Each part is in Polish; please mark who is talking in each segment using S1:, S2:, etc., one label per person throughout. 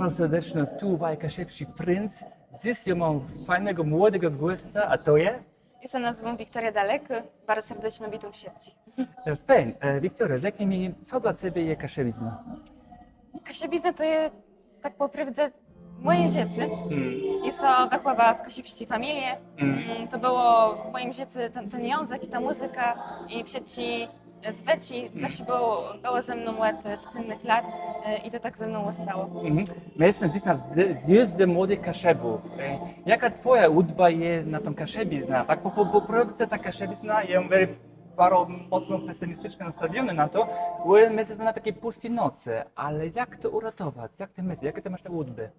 S1: bardzo serdecznie tu Kaszebski Princ. Dziś ja mam fajnego, młodego gościa, a to jest?
S2: Ja się nazywam Wiktoria Dalek, bardzo serdecznie witam w sieci.
S1: Fajnie. Wiktoria, řekni mi, co dla Ciebie jest Kaszebizna?
S2: Kaszebizna to jest, tak po prawdzie, moje życie. Ja się wychowałam w kaszebskiej familii. To było w moim życiu ten język i ta muzyka i w sieci zweci zawsze było ze mną od cennych lat i to tak ze mną zostało.
S1: My jesteśmy dziś na zjeździe młodych Kaszebów. Jaka Twoja hudba jest na tą Kaszebizna? Tak po projekcie ta Kaszebizna, ja mówię, bardzo mocno pesymistycznie nastawiony na to, bo my jesteśmy na takiej pustej nocy, ale jak to uratować? Jak Ty myślisz? Jakie Ty masz te hudby?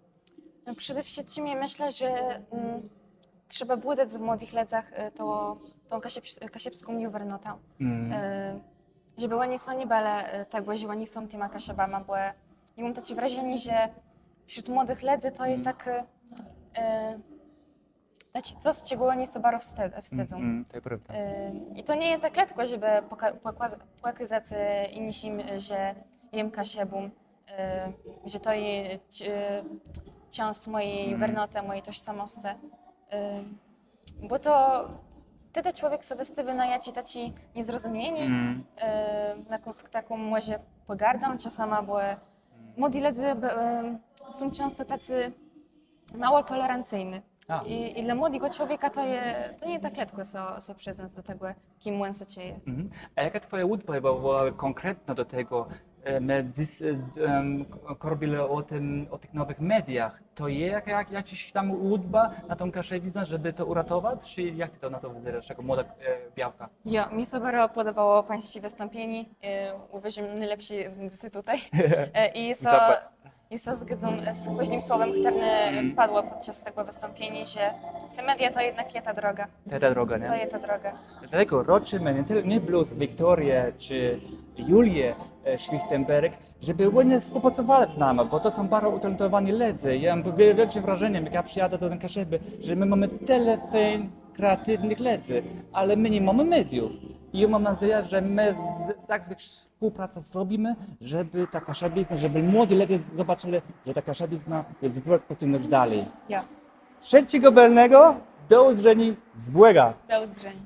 S2: No przede wszystkim ja myślę, że trzeba budzić w młodych latach tą kaszebską niewernotę. Żeby oni są nie byli tak, że oni są tymi kaszebami, bo ja mam takie wrażenie, że wśród młodych ludzi to jest tak coś, czego oni się bardzo wstydzą.
S1: To jest prawda.
S2: I to nie jest tak łatwo, żeby pokazać innym, że jem kaszebą, że to jest część mojej wernoty, mojej tożsamości. Bo to wtedy człowiek sobie wstawia na jaci taci niezrozumieni, na taką może pogardą czasami, bo młodzi ludzie są często tacy mało tolerancyjni. I dla młodego człowieka to nie tak łatwo się przyznać do tego, kim on się dzieje.
S1: A jaka Twoja hudba była konkretna do tego? My dziś korobili o tych nowych mediach. To jest jakaś tam hudba na tą Kaszebiznę, żeby to uratować? Czy jak Ty to na to wzyrasz, jako młoda białka?
S2: Ja, mi się bardzo podobało Pańskie wystąpienie. Uważam, najlepsze tutaj. I się zgadzam z późnym słowem, które padło podczas tego wystąpienia, że te media to jednak jest ta droga.
S1: To jest ta droga, nie?
S2: To jest ta droga.
S1: Dlatego roczymy nie plus Wiktorię czy Julię Schlichtenberg, żeby oni współpracowali z nami, bo to są bardzo utalentowani ludzie. Ja mam wielkie wrażenie, jak ja przyjadę do tej Kaszeby, że my mamy tyle kreatywnych ludzi, ale my nie mamy mediów. I ja mam nadzieję, że my współpracę zrobimy, żeby ta Kaszebizna, żeby młodzi ludzie zobaczyli, że ta Kaszebizna jest wróg pociągnąć dalej.
S2: Ja.
S1: 3 Belnego do usłyszenia z Błega.
S2: Do usłyszenia.